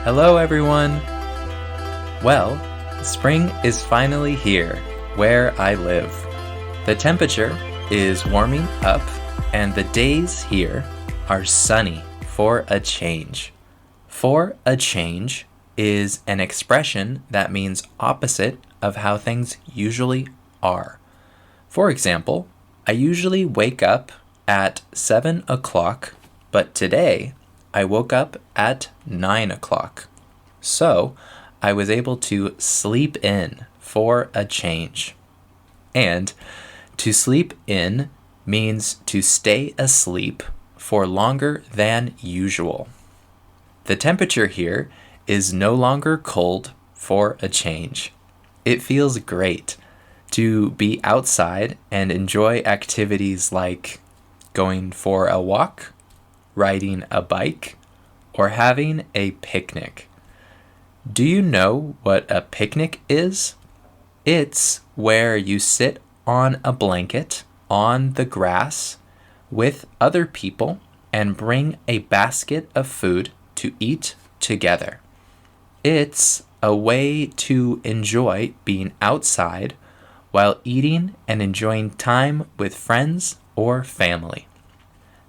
Hello, everyone! Well, spring is finally here, where I live. The temperature is warming up, and the days here are sunny for a change. For a change is an expression that means opposite of how things usually are. For example, I usually wake up at 7 o'clock, but today I woke up at 9 o'clock. So I was able to sleep in for a change. And to sleep in means to stay asleep for longer than usual. The temperature here is no longer cold for a change. It feels great to be outside and enjoy activities like going for a walk, riding a bike, or having a picnic. Do you know what a picnic is? It's where you sit on a blanket on the grass with other people and bring a basket of food to eat together. It's a way to enjoy being outside while eating and enjoying time with friends or family.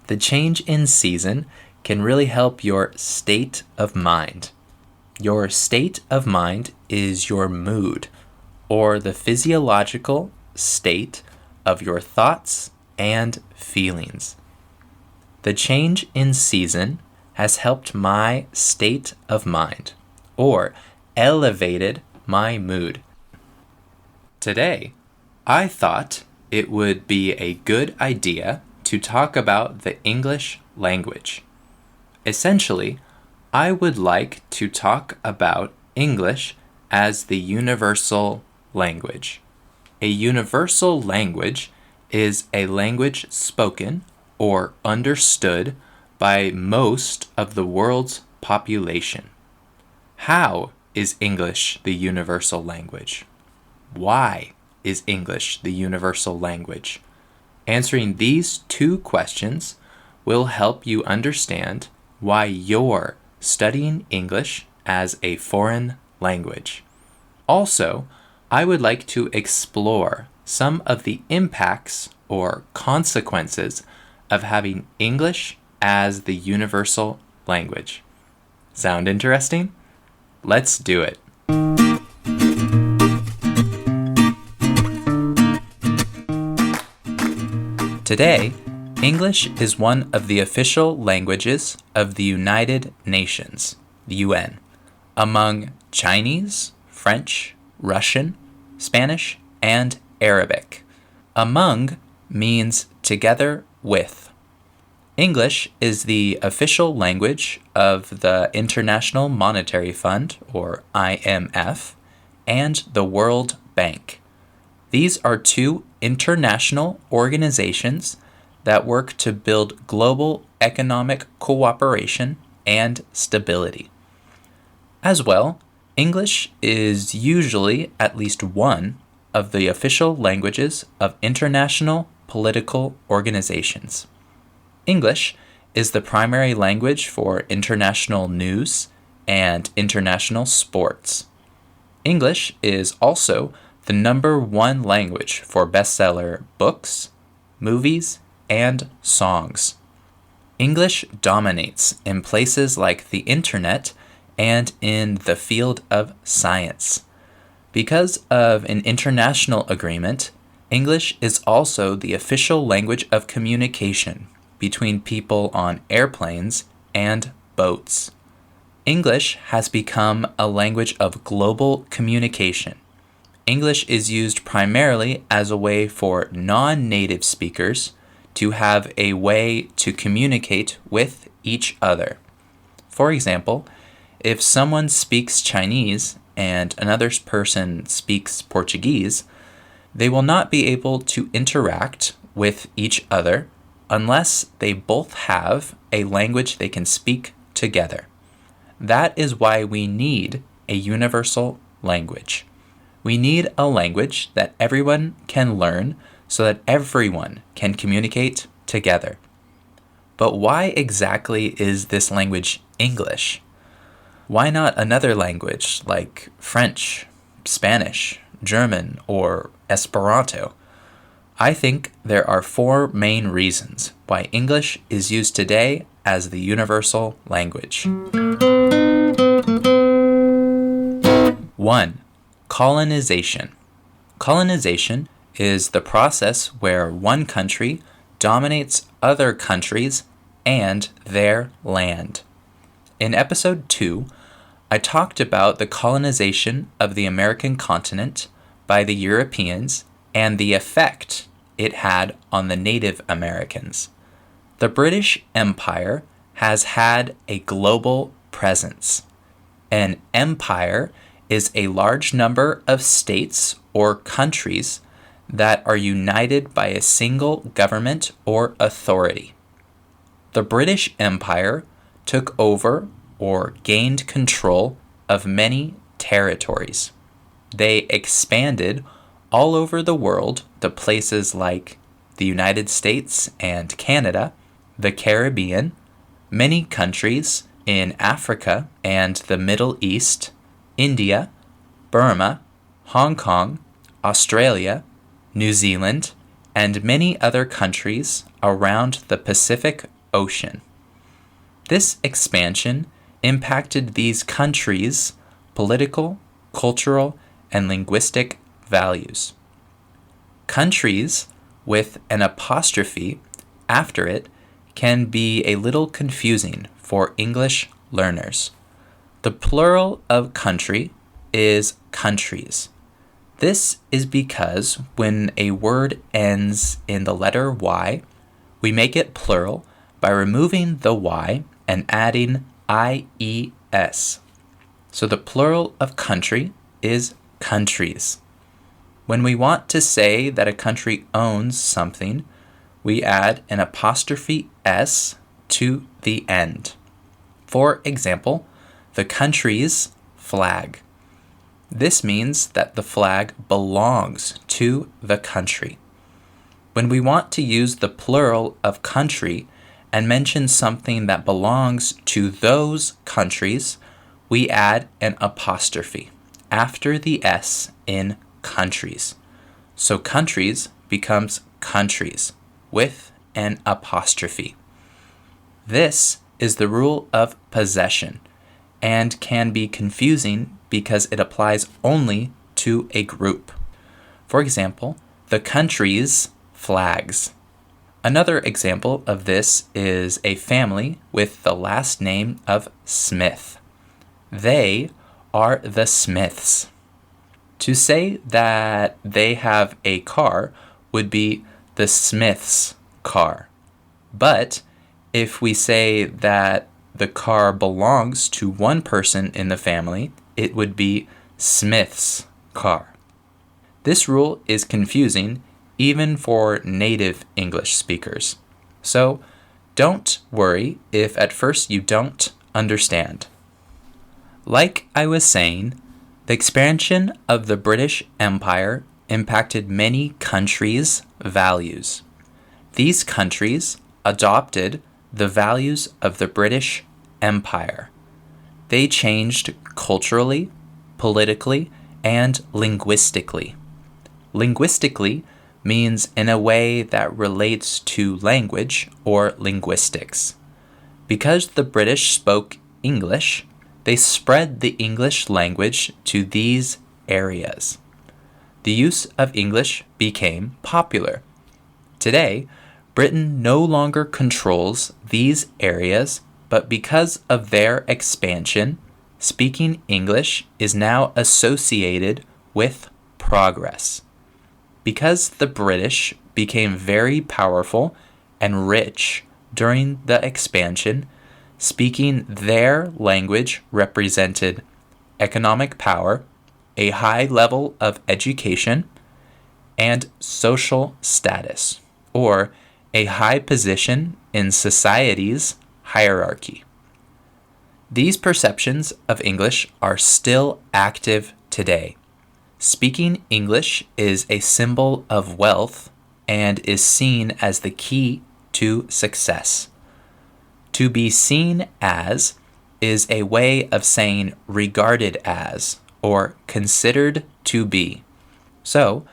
The change in season can really help your state of mind. Your state of mind is your mood, or the physiological state of your thoughts and feelings. The change in season has helped my state of mind, or elevated my mood. Today, I thought it would be a good idea to talk about the English language. Essentially, I would like to talk about English as the universal language. A universal language is a language spoken or understood by most of the world's population. How is English the universal language? Why is English the universal language? Answering these two questions will help you understand why you're studying English as a foreign language. Also, I would like to explore some of the impacts or consequences of having English as the universal language. Sound interesting? Let's do it. Today, English is one of the official languages of the United Nations, the UN, among Chinese, French, Russian, Spanish, and Arabic. Among means together with. English is the official language of the International Monetary Fund, or IMF, and the World Bank. These are two international organizations that work to build global economic cooperation and stability. As well, English is usually at least one of the official languages of international political organizations. English is the primary language for international news and international sports. English is also the number one language for bestseller books, movies, and songs. English dominates in places like the internet and in the field of science. Because of an international agreement, English is also the official language of communication between people on airplanes and boats. English has become a language of global communication. English is used primarily as a way for non-native speakers to have a way to communicate with each other. For example, if someone speaks Chinese and another person speaks Portuguese, they will not be able to interact with each other unless they both have a language they can speak together. That is why we need a universal language. We need a language that everyone can learn so that everyone can communicate together. But why exactly is this language English? Why not another language like French, Spanish, German, or Esperanto? I think there are four main reasons why English is used today as the universal language. 1. Colonization. Colonization is the process where one country dominates other countries and their land. In episode 2, I talked about the colonization of the American continent by the Europeans and the effect it had on the Native Americans. The British Empire has had a global presence. An empire is a large number of states or countries that are united by a single government or authority. The British Empire took over or gained control of many territories. They expanded all over the world to places like the United States and Canada, the Caribbean, many countries in Africa and the Middle East, India, Burma, Hong Kong, Australia, New Zealand, and many other countries around the Pacific Ocean. This expansion impacted these countries' political, cultural, and linguistic values. Countries with an apostrophe after it can be a little confusing for English learners. The plural of country is countries. This is because when a word ends in the letter Y, we make it plural by removing the Y and adding IES. So the plural of country is countries. When we want to say that a country owns something, we add an apostrophe S to the end. For example, the country's flag. This means that the flag belongs to the country. When we want to use the plural of country and mention something that belongs to those countries, we add an apostrophe after the S in countries. So countries becomes countries with an apostrophe. This is the rule of possession and can be confusing because it applies only to a group. For example, the country's flags. Another example of this is a family with the last name of Smith. They are the Smiths. To say that they have a car would be the Smiths' car. But if we say that the car belongs to one person in the family, it would be Smith's car. This rule is confusing even for native English speakers. So don't worry if at first you don't understand. Like I was saying, the expansion of the British Empire impacted many countries' values. These countries adopted the values of the British Empire. They changed culturally, politically, and linguistically. Linguistically means in a way that relates to language or linguistics. Because the British spoke English, they spread the English language to these areas. The use of English became popular. Today, Britain no longer controls these areas, but because of their expansion, speaking English is now associated with progress. Because the British became very powerful and rich during the expansion, speaking their language represented economic power, a high level of education, and social status, or a high position in society's hierarchy. These perceptions of English are still active today. Speaking English is a symbol of wealth and is seen as the key to success. To be seen as is a way of saying regarded as or considered to be. So,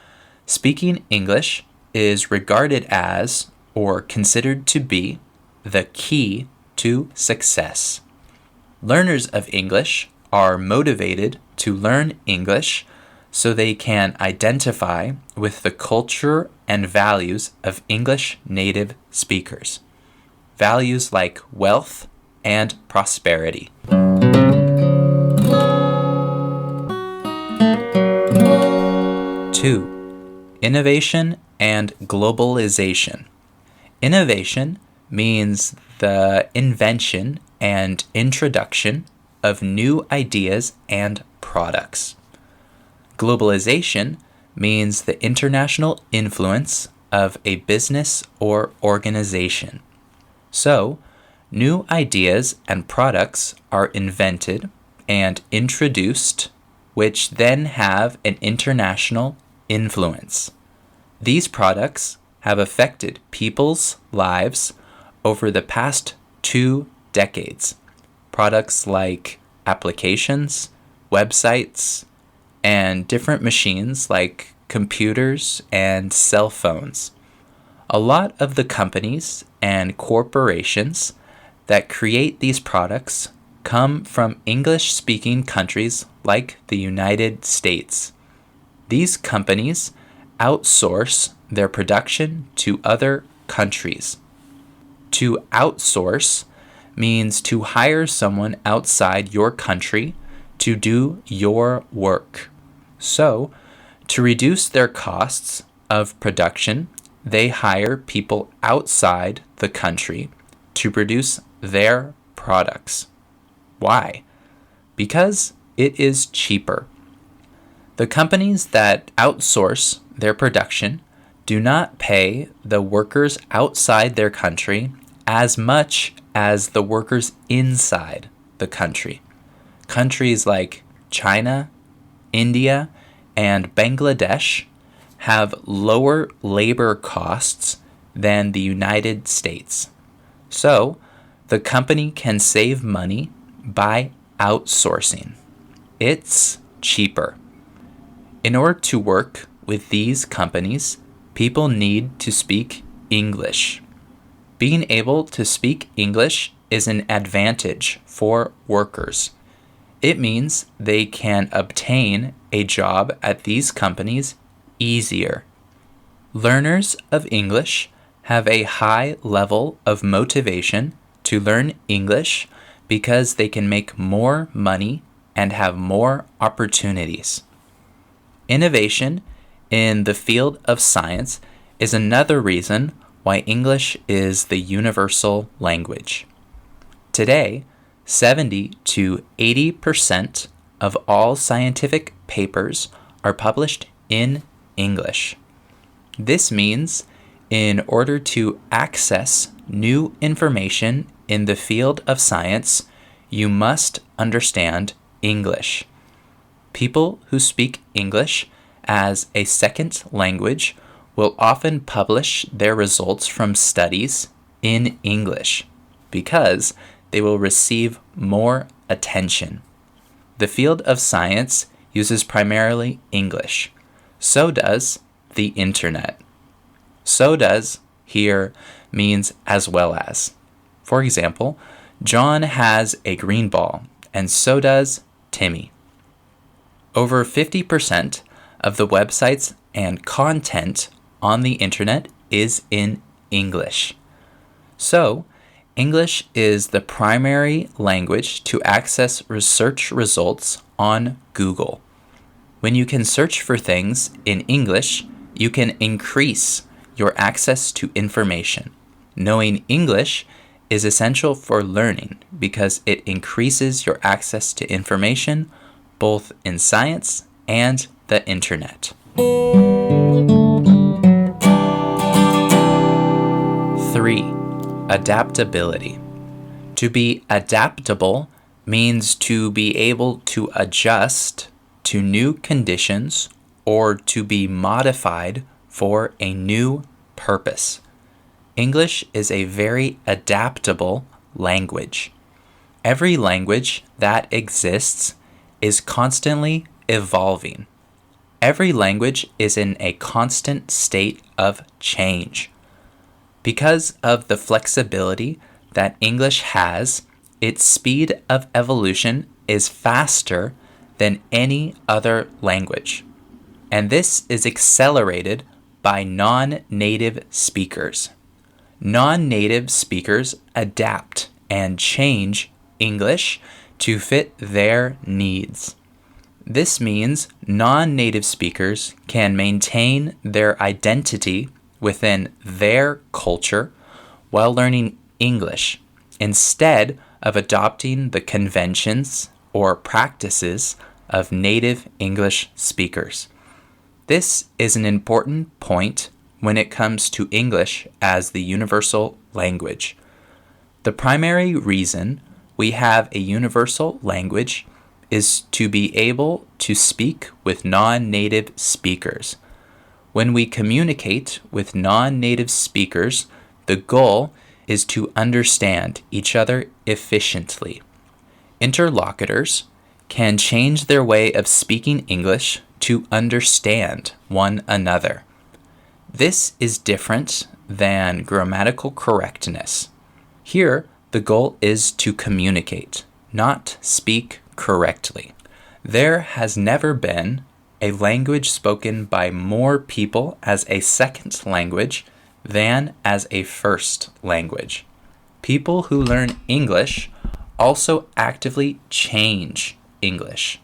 speaking English is regarded as or considered to be the key to success. Learners of English are motivated to learn English so they can identify with the culture and values of English native speakers. Values like wealth and prosperity. 2. Innovation and globalization. Innovation means the invention and introduction of new ideas and products. Globalization means the international influence of a business or organization. So, new ideas and products are invented and introduced, which then have an international influence. These products have affected people's lives over the past 2 decades. Products like applications, websites, and different machines like computers and cell phones. A lot of the companies and corporations that create these products come from English-speaking countries like the United States. These companies outsource their production to other countries. To outsource means to hire someone outside your country to do your work. So, to reduce their costs of production, they hire people outside the country to produce their products. Why? Because it is cheaper. The companies that outsource their production do not pay the workers outside their country as much as the workers inside the country. Countries like China, India, and Bangladesh have lower labor costs than the United States. So, the company can save money by outsourcing. It's cheaper. In order to work with these companies, people need to speak English. Being able to speak English is an advantage for workers. It means they can obtain a job at these companies easier. Learners of English have a high level of motivation to learn English because they can make more money and have more opportunities. Innovation in the field of science is another reason why English is the universal language. Today, 70 to 80% of all scientific papers are published in English. This means in order to access new information in the field of science, you must understand English. People who speak English as a second language will often publish their results from studies in English because they will receive more attention. The field of science uses primarily English. So does the internet. So does here means as well as. For example, John has a green ball, and so does Timmy. Over 50% of the websites and content on the internet is in English. So, English is the primary language to access research results on Google. When you can search for things in English, you can increase your access to information. Knowing English is essential for learning because it increases your access to information both in science and the internet. 3. Adaptability. To be adaptable means to be able to adjust to new conditions or to be modified for a new purpose. English is a very adaptable language. Every language that exists is constantly evolving. Every language is in a constant state of change. Because of the flexibility that English has, its speed of evolution is faster than any other language. And this is accelerated by non-native speakers. Non-native speakers adapt and change English to fit their needs. This means non-native speakers can maintain their identity within their culture while learning English instead of adopting the conventions or practices of native English speakers. This is an important point when it comes to English as the universal language. The primary reason we have a universal language is to be able to speak with non-native speakers. When we communicate with non-native speakers, the goal is to understand each other efficiently. Interlocutors can change their way of speaking English to understand one another. This is different than grammatical correctness. Here, the goal is to communicate, not speak correctly. There has never been a language spoken by more people as a second language than as a first language. People who learn English also actively change English.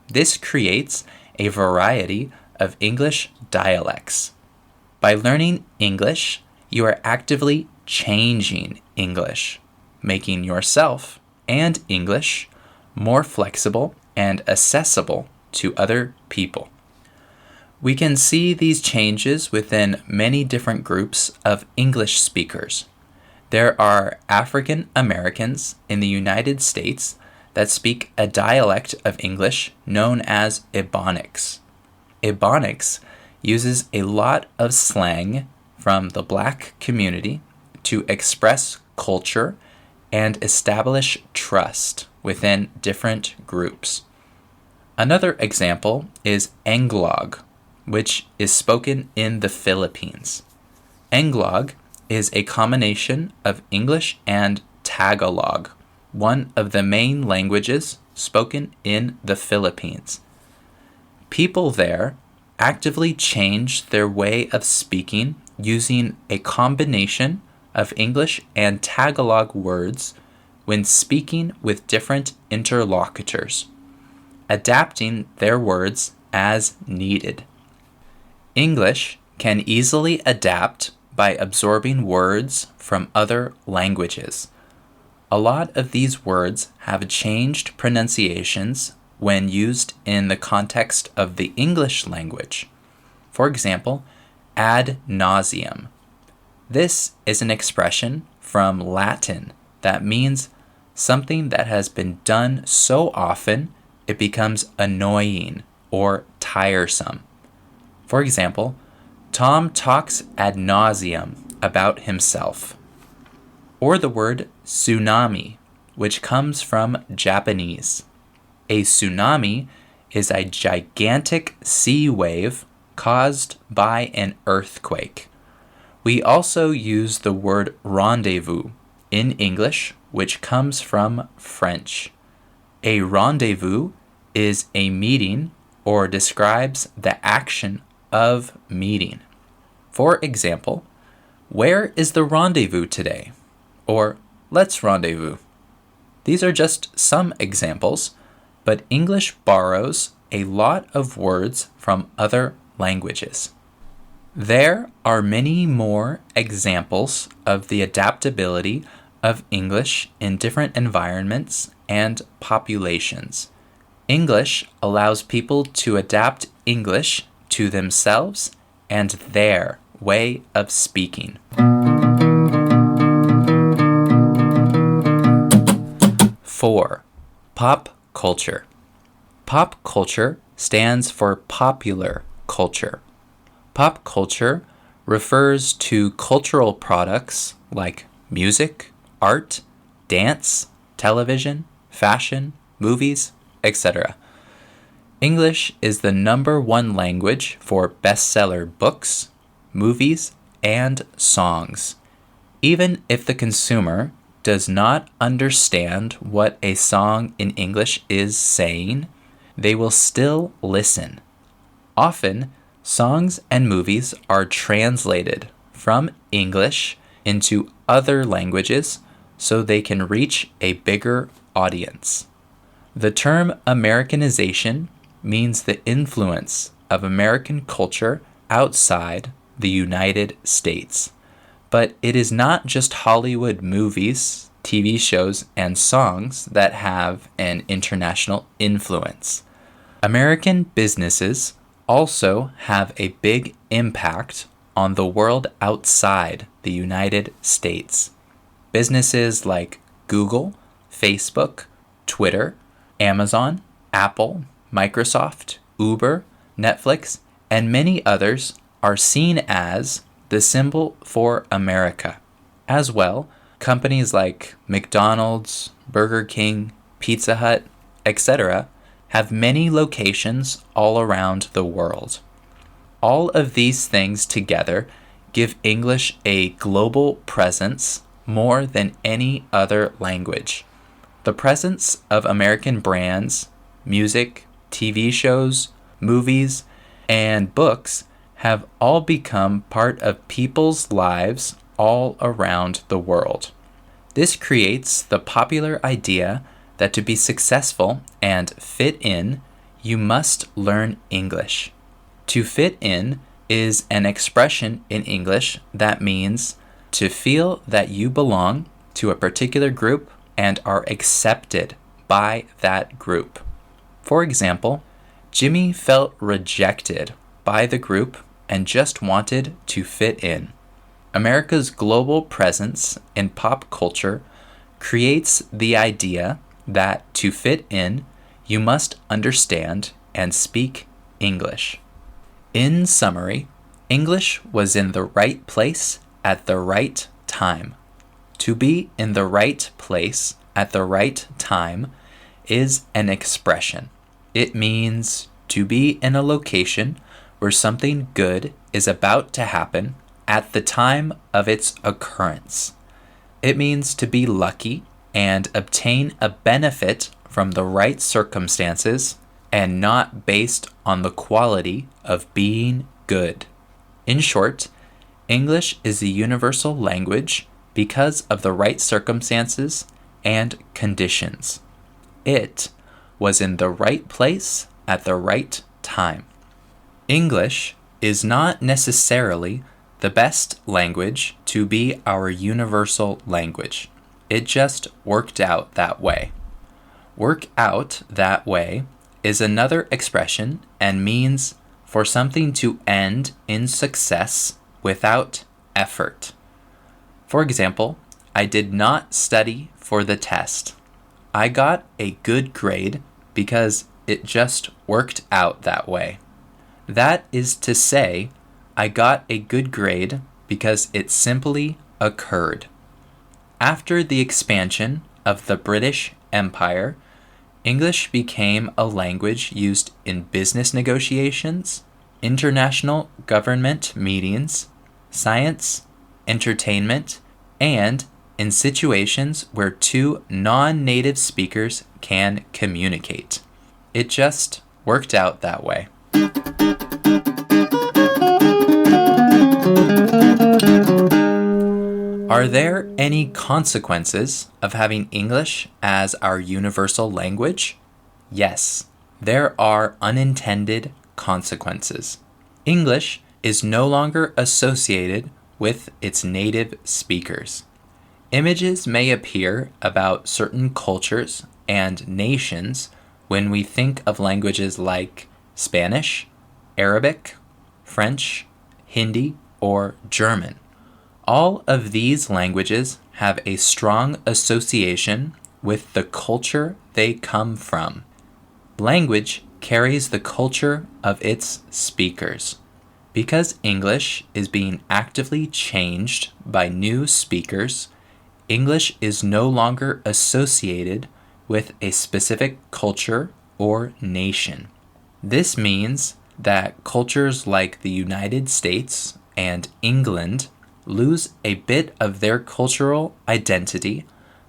This creates a variety of English dialects. By learning English, you are actively changing English, making yourself and English more flexible and accessible to other people. We can see these changes within many different groups of English speakers. There are African Americans in the United States that speak a dialect of English known as Ebonics. Ebonics uses a lot of slang from the Black community to express culture and establish trust within different groups. Another example is Englog, which is spoken in the Philippines. Englog is a combination of English and Tagalog, one of the main languages spoken in the Philippines. People there actively change their way of speaking using a combination of English and Tagalog words when speaking with different interlocutors, adapting their words as needed. English can easily adapt by absorbing words from other languages. A lot of these words have changed pronunciations when used in the context of the English language. For example, ad nauseam. This is an expression from Latin that means something that has been done so often it becomes annoying or tiresome. For example, Tom talks ad nauseam about himself. Or the word tsunami, which comes from Japanese. A tsunami is a gigantic sea wave caused by an earthquake. We also use the word rendezvous in English, which comes from French. A rendezvous is a meeting or describes the action of meeting. For example, where is the rendezvous today? Or let's rendezvous. These are just some examples, but English borrows a lot of words from other languages. There are many more examples of the adaptability of English in different environments and populations. English allows people to adapt English to themselves and their way of speaking. Four, pop culture. Pop culture stands for popular culture. Pop culture refers to cultural products like music, art, dance, television, fashion, movies, etc. English is the number one language for bestseller books, movies, and songs. Even if the consumer does not understand what a song in English is saying, they will still listen. Often, songs and movies are translated from English into other languages so they can reach a bigger audience. The term Americanization means the influence of American culture outside the United States. But it is not just Hollywood movies, TV shows, and songs that have an international influence. American businesses also have a big impact on the world outside the United States. Businesses like Google, Facebook, Twitter, Amazon, Apple, Microsoft, Uber, Netflix, and many others are seen as the symbol for America. As well, companies like McDonald's, Burger King, Pizza Hut, etc. have many locations all around the world. All of these things together give English a global presence more than any other language. The presence of American brands, music, TV shows, movies, and books have all become part of people's lives all around the world. This creates the popular idea that to be successful and fit in, you must learn English. To fit in is an expression in English that means to feel that you belong to a particular group and are accepted by that group. For example, Jimmy felt rejected by the group and just wanted to fit in. America's global presence in pop culture creates the idea that to fit in, you must understand and speak English. In summary, English was in the right place at the right time. To be in the right place at the right time is an expression. It means to be in a location where something good is about to happen at the time of its occurrence. It means to be lucky and obtain a benefit from the right circumstances and not based on the quality of being good. In short, English is a universal language because of the right circumstances and conditions. It was in the right place at the right time. English is not necessarily the best language to be our universal language. It just worked out that way. Work out that way is another expression and means for something to end in success without effort. For example, I did not study for the test. I got a good grade because it just worked out that way. That is to say, I got a good grade because it simply occurred. After the expansion of the British Empire, English became a language used in business negotiations, international government meetings, science, entertainment, and in situations where two non-native speakers can communicate. It just worked out that way. Are there any consequences of having English as our universal language? Yes, there are unintended consequences. English is no longer associated with its native speakers. Images may appear about certain cultures and nations when we think of languages like Spanish, Arabic, French, Hindi, or German. All of these languages have a strong association with the culture they come from. Language carries the culture of its speakers. Because English is being actively changed by new speakers, English is no longer associated with a specific culture or nation. This means that cultures like the United States and England lose a bit of their cultural identity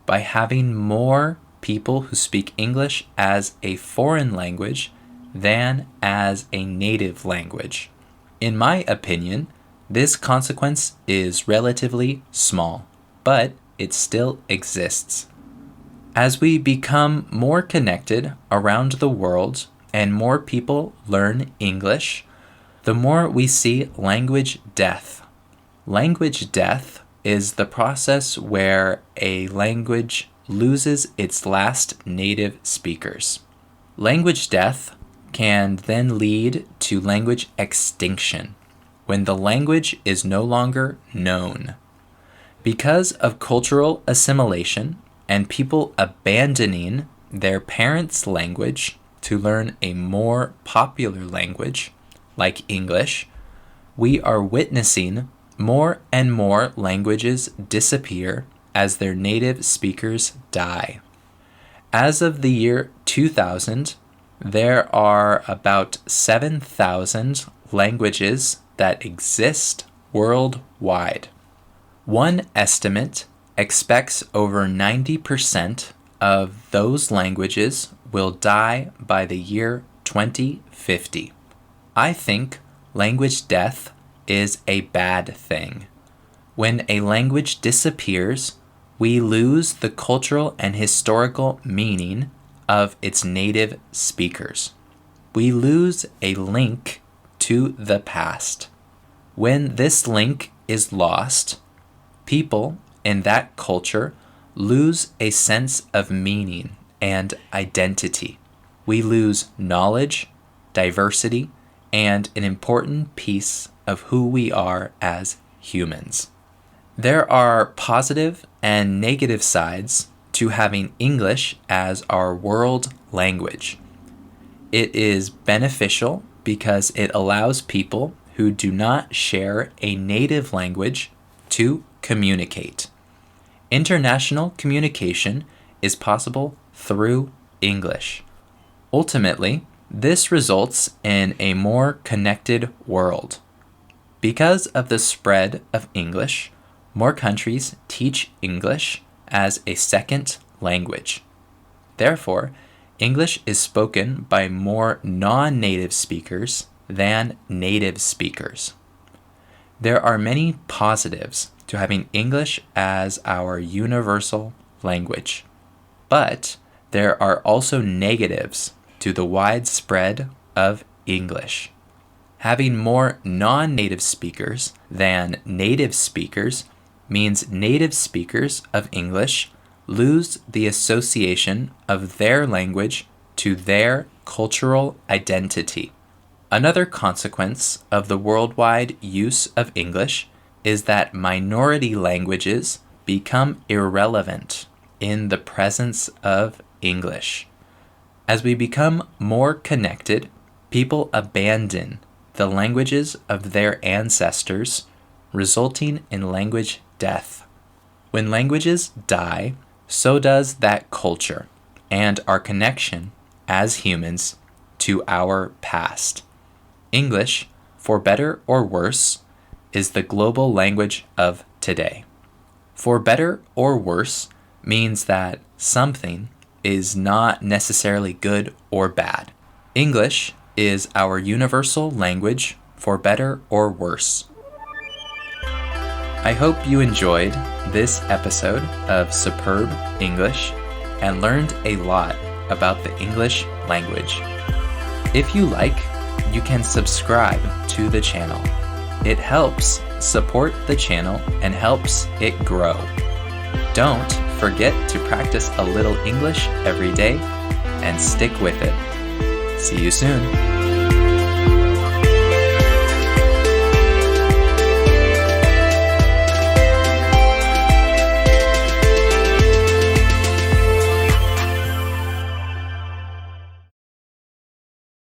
by having more people who speak English as a foreign language than as a native language. In my opinion, this consequence is relatively small, but it still exists. As we become more connected around the world and more people learn English, the more we see language death. Language death is the process where a language loses its last native speakers. Language death can then lead to language extinction, when the language is no longer known. Because of cultural assimilation and people abandoning their parents' language to learn a more popular language, like English, we are witnessing more and more languages disappear as their native speakers die. As of the year 2000, there are about 7,000 languages that exist worldwide. One estimate expects over 90% of those languages will die by the year 2050. I think language death is a bad thing. When a language disappears, we lose the cultural and historical meaning of its native speakers. We lose a link to the past. When this link is lost, people in that culture lose a sense of meaning and identity. We lose knowledge, diversity, and an important piece of who we are as humans. There are positive and negative sides to having English as our world language. It is beneficial because it allows people who do not share a native language to communicate. International communication is possible through English. Ultimately, this results in a more connected world. Because of the spread of English, more countries teach English as a second language. Therefore, English is spoken by more non-native speakers than native speakers. There are many positives to having English as our universal language, but there are also negatives to the widespread of English. Having more non-native speakers than native speakers means native speakers of English lose the association of their language to their cultural identity. Another consequence of the worldwide use of English is that minority languages become irrelevant in the presence of English. As we become more connected, people abandon the languages of their ancestors, resulting in language death. When languages die, so does that culture and our connection as humans to our past. English, for better or worse, is the global language of today. For better or worse means that something is not necessarily good or bad. English is our universal language for better or worse. I hope you enjoyed this episode of Superb English and learned a lot about the English language. If you like, you can subscribe to the channel. It helps support the channel and helps it grow. Don't forget to practice a little English every day and stick with it. See you soon.